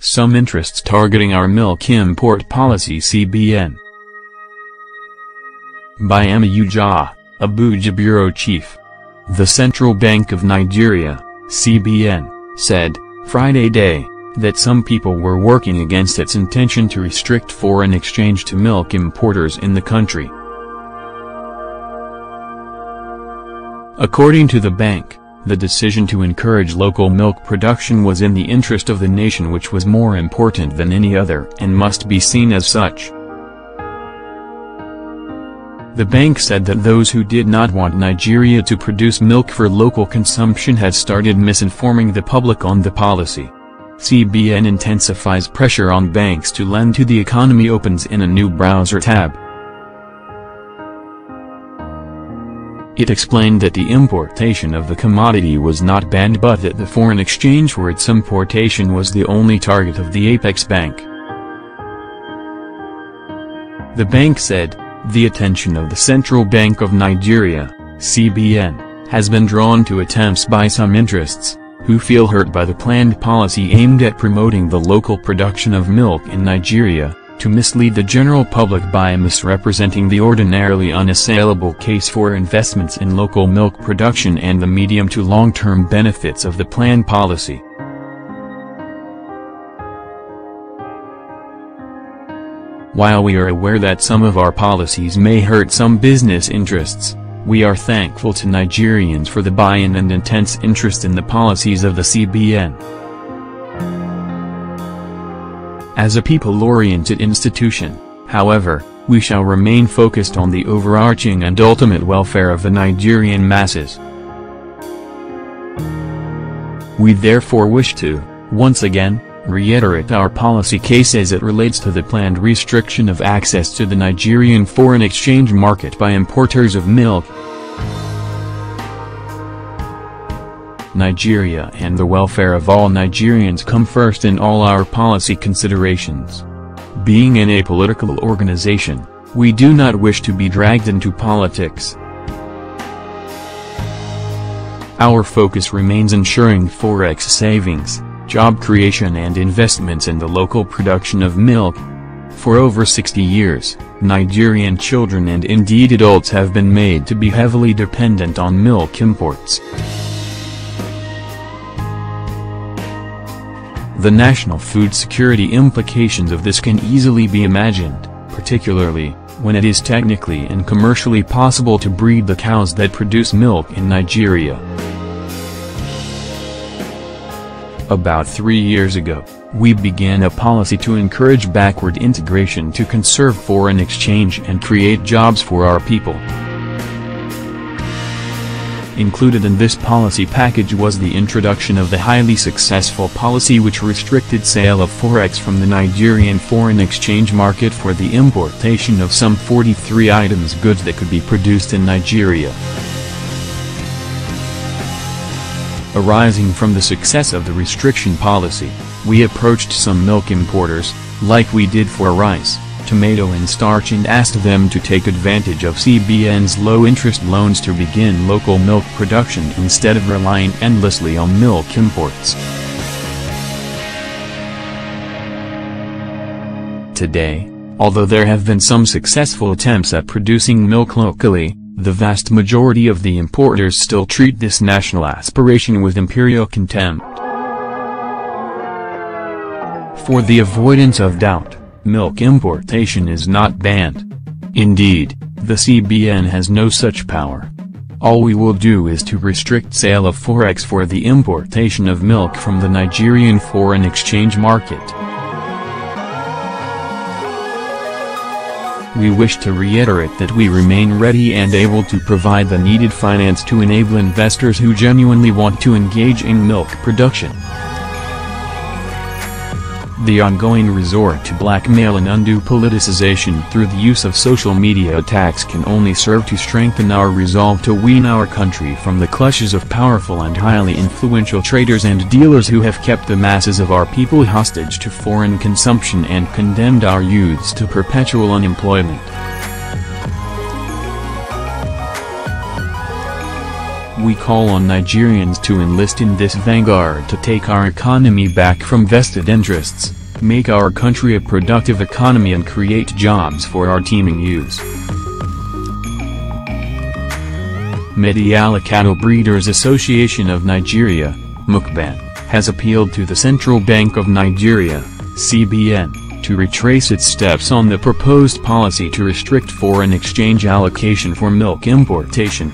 some interests targeting our milk import policy. CBN. By Amuja, Abuja Bureau Chief. The Central Bank of Nigeria, CBN, said, Friday day, that some people were working against its intention to restrict foreign exchange to milk importers in the country. According to the bank, the decision to encourage local milk production was in the interest of the nation, which was more important than any other and must be seen as such. The bank said that those who did not want Nigeria to produce milk for local consumption had started misinforming the public on the policy. CBN intensifies pressure on banks to lend to the economy opens in a new browser tab. It explained that the importation of the commodity was not banned, but that the foreign exchange for its importation was the only target of the apex bank. The bank said, the attention of the Central Bank of Nigeria, CBN, has been drawn to attempts by some interests, who feel hurt by the planned policy aimed at promoting the local production of milk in Nigeria, to mislead the general public by misrepresenting the ordinarily unassailable case for investments in local milk production and the medium to long-term benefits of the planned policy. While we are aware that some of our policies may hurt some business interests, we are thankful to Nigerians for the buy-in and intense interest in the policies of the CBN. As a people-oriented institution, however, we shall remain focused on the overarching and ultimate welfare of the Nigerian masses. We therefore wish to, once again, reiterate our policy case as it relates to the planned restriction of access to the Nigerian foreign exchange market by importers of milk. Nigeria and the welfare of all Nigerians come first in all our policy considerations. Being an apolitical organization, we do not wish to be dragged into politics. Our focus remains ensuring forex savings, job creation and investments in the local production of milk. For over 60 years, Nigerian children and indeed adults have been made to be heavily dependent on milk imports. The national food security implications of this can easily be imagined, particularly when it is technically and commercially possible to breed the cows that produce milk in Nigeria. About 3 years ago, we began a policy to encourage backward integration to conserve foreign exchange and create jobs for our people. Included in this policy package was the introduction of the highly successful policy which restricted sale of forex from the Nigerian foreign exchange market for the importation of some 43 items goods that could be produced in Nigeria. Arising from the success of the restriction policy, we approached some milk importers, like we did for rice, tomato and starch, and asked them to take advantage of CBN's low-interest loans to begin local milk production instead of relying endlessly on milk imports. Today, although there have been some successful attempts at producing milk locally, the vast majority of the importers still treat this national aspiration with imperial contempt. For the avoidance of doubt, milk importation is not banned. Indeed, the CBN has no such power. All we will do is to restrict sale of forex for the importation of milk from the Nigerian foreign exchange market. We wish to reiterate that we remain ready and able to provide the needed finance to enable investors who genuinely want to engage in milk production. The ongoing resort to blackmail and undue politicization through the use of social media attacks can only serve to strengthen our resolve to wean our country from the clutches of powerful and highly influential traders and dealers who have kept the masses of our people hostage to foreign consumption and condemned our youths to perpetual unemployment. We call on Nigerians to enlist in this vanguard to take our economy back from vested interests, make our country a productive economy and create jobs for our teeming youth. Mediala Cattle Breeders Association of Nigeria, MUCBAN, has appealed to the Central Bank of Nigeria, CBN, to retrace its steps on the proposed policy to restrict foreign exchange allocation for milk importation.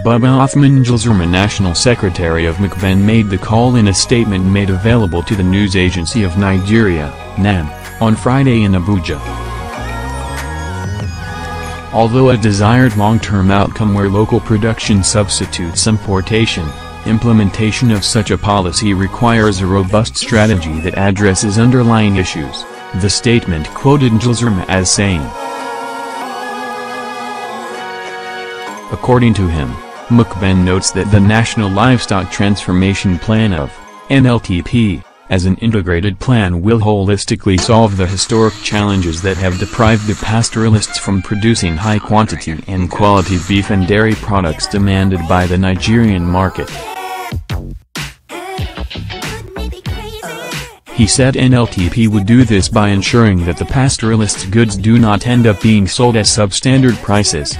Baba Othman Njilzurma, National Secretary of MUCBAN, made the call in a statement made available to the News Agency of Nigeria, NAN, on Friday in Abuja. Although a desired long-term outcome where local production substitutes importation, implementation of such a policy requires a robust strategy that addresses underlying issues, the statement quoted Njilzurma as saying. According to him, MUCBAN notes that the National Livestock Transformation Plan of NLTP, as an integrated plan, will holistically solve the historic challenges that have deprived the pastoralists from producing high-quantity and quality beef and dairy products demanded by the Nigerian market. He said NLTP would do this by ensuring that the pastoralists' goods do not end up being sold at substandard prices.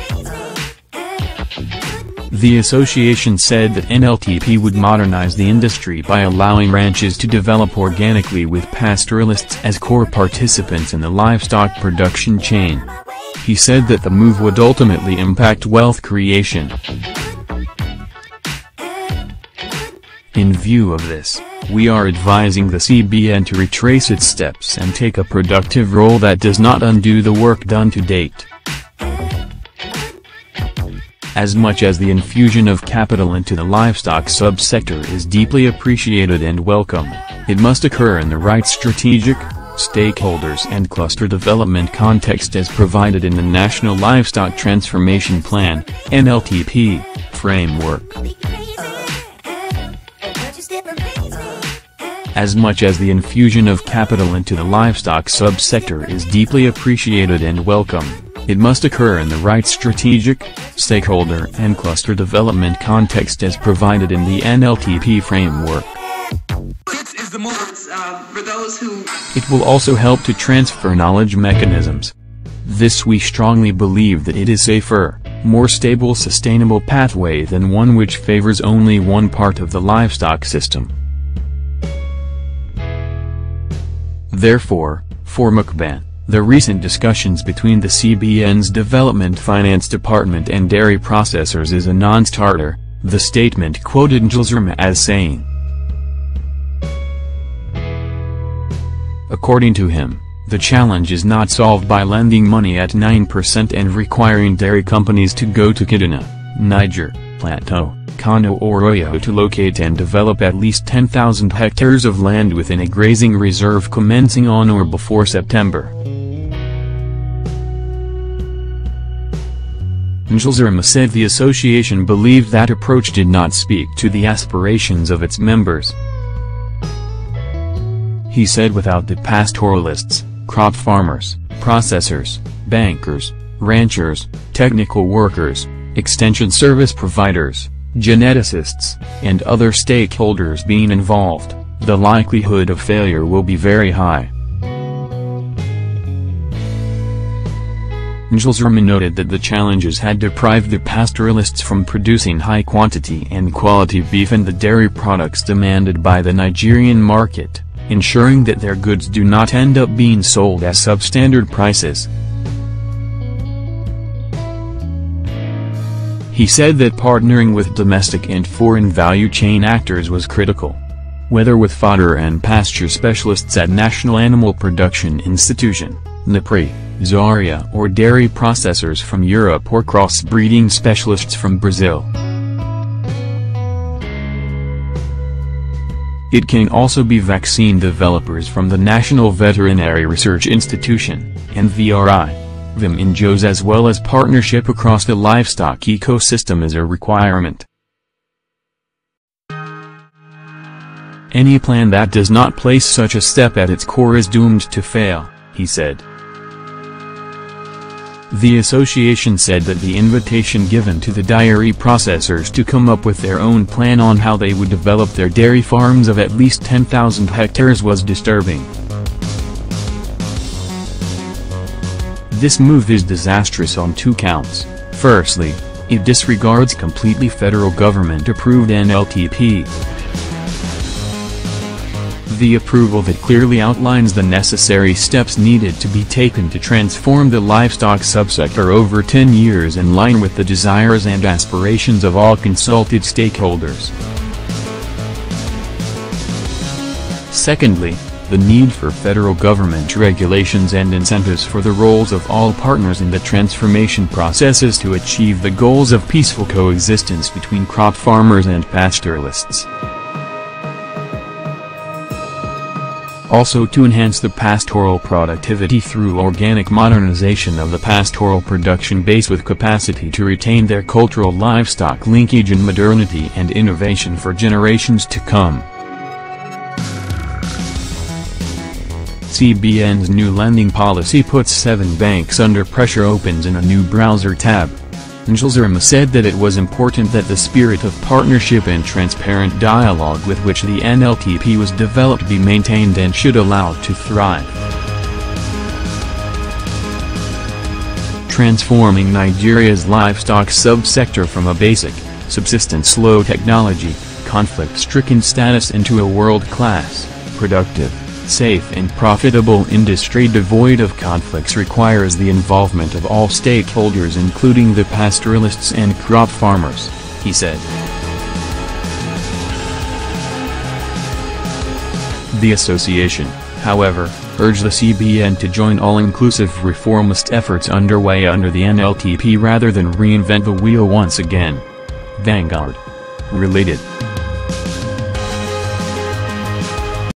The association said that NLTP would modernize the industry by allowing ranches to develop organically with pastoralists as core participants in the livestock production chain. He said that the move would ultimately impact wealth creation. In view of this, we are advising the CBN to retrace its steps and take a productive role that does not undo the work done to date. As much as the infusion of capital into the livestock subsector is deeply appreciated and welcome, it must occur in the right strategic, stakeholders and cluster development context as provided in the National Livestock Transformation Plan, NLTP, framework. As much as the infusion of capital into the livestock subsector is deeply appreciated and welcome, it must occur in the right strategic, stakeholder and cluster development context as provided in the NLTP framework. It will also help to transfer knowledge mechanisms. This we strongly believe that it is safer, more stable, sustainable pathway than one which favors only one part of the livestock system. Therefore, for MUCBAN, the recent discussions between the CBN's Development Finance Department and dairy processors is a non-starter, the statement quoted Njilzurma as saying. According to him, the challenge is not solved by lending money at 9% and requiring dairy companies to go to Kaduna, Niger, Plateau, Kano or Oyo to locate and develop at least 10,000 hectares of land within a grazing reserve commencing on or before September. Njilzurma said the association believed that approach did not speak to the aspirations of its members. He said without the pastoralists, crop farmers, processors, bankers, ranchers, technical workers, extension service providers, geneticists, and other stakeholders being involved, the likelihood of failure will be very high. Njilzurma noted that the challenges had deprived the pastoralists from producing high-quantity and quality beef and the dairy products demanded by the Nigerian market, ensuring that their goods do not end up being sold at substandard prices. He said that partnering with domestic and foreign value chain actors was critical. Whether with fodder and pasture specialists at National Animal Production Institution, NAPRI, Zaria or dairy processors from Europe or cross-breeding specialists from Brazil. It can also be vaccine developers from the National Veterinary Research Institution, NVRI, VIM-NGOs, as well as partnership across the livestock ecosystem is a requirement. Any plan that does not place such a step at its core is doomed to fail, he said. The association said that the invitation given to the dairy processors to come up with their own plan on how they would develop their dairy farms of at least 10,000 hectares was disturbing. This move is disastrous on two counts. Firstly, it disregards completely federal government-approved NLTP. The approval that clearly outlines the necessary steps needed to be taken to transform the livestock subsector over 10 years in line with the desires and aspirations of all consulted stakeholders. Secondly, the need for federal government regulations and incentives for the roles of all partners in the transformation processes to achieve the goals of peaceful coexistence between crop farmers and pastoralists. Also to enhance the pastoral productivity through organic modernization of the pastoral production base with capacity to retain their cultural livestock linkage and modernity and innovation for generations to come. CBN's new lending policy puts 7 banks under pressure opens in a new browser tab. Njilzerma said that it was important that the spirit of partnership and transparent dialogue with which the NLTP was developed be maintained and should allow it to thrive. Transforming Nigeria's livestock subsector from a basic, subsistence slow technology, conflict-stricken status into a world-class, productive, safe and profitable industry devoid of conflicts requires the involvement of all stakeholders including the pastoralists and crop farmers, he said. The association, however, urged the CBN to join all-inclusive reformist efforts underway under the NLTP rather than reinvent the wheel once again. Vanguard. Related.